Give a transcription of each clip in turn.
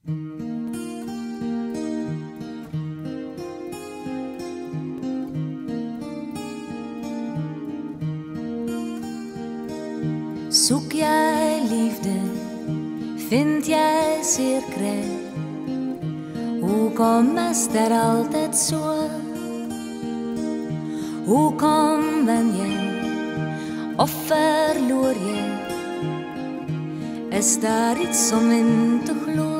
Zoek jij liefde, vind jij zeer kry? Hoekom is dit altyd so? Hoekom wen jy of verloor jy? Is daar iets om in te glo?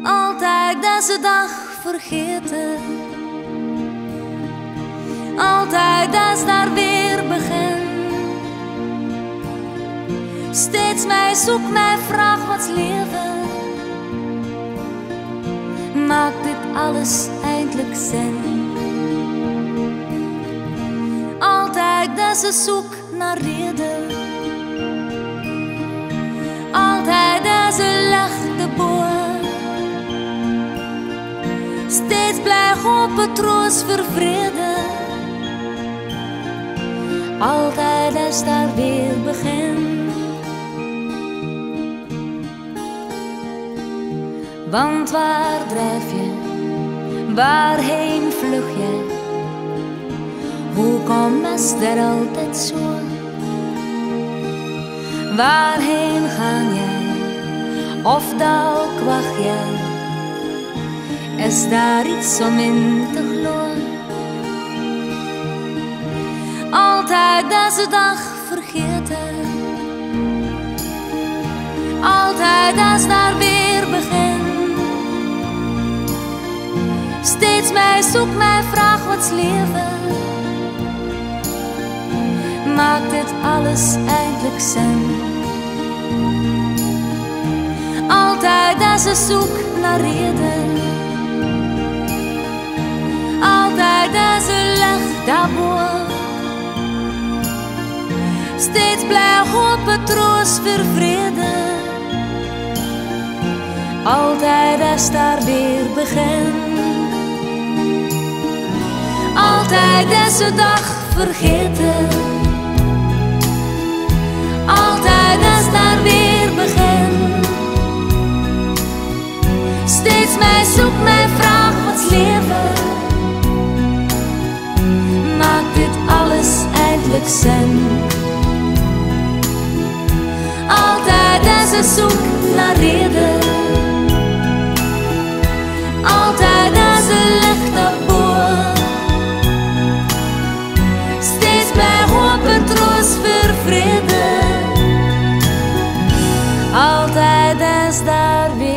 Altyd deze dag vergeten, altyd as daar weer begin. Steeds my soek, my vraag wat's lewe. Maak dit alles eindelijk sin? Altyd deze soek na rede, altyd deze ligte bo. Steeds bly hoop, 'n troos vir vrede. Altyd as daar weer begin. Want waar drijf je, waarheen vlug je? Hoekom is dit altijd zo? Waarheen gaan jij, of dalk wacht jij? Is daar iets om in te gloeien? Altijd deze dag vergeten, altijd als daar weer begin. Steeds mij zoek, mij vraag wat's leven. Maakt dit alles eindelijk zin? Altijd deze zoek naar reden, altijd deze licht daarboven. Steeds blij hoop, 'n troos vir vrede. Altijd as daar weer begin. Altijd deze dag vergeten, altijd as daar weer begin. Steeds mij zoek, mij vraag wat's leven. Maakt dit alles eindelijk zin? Altijd deze zoek naar reden, altijd deze licht daarboven. Steeds blij hoop, 'n troos vir vrede. Altijd is daar weer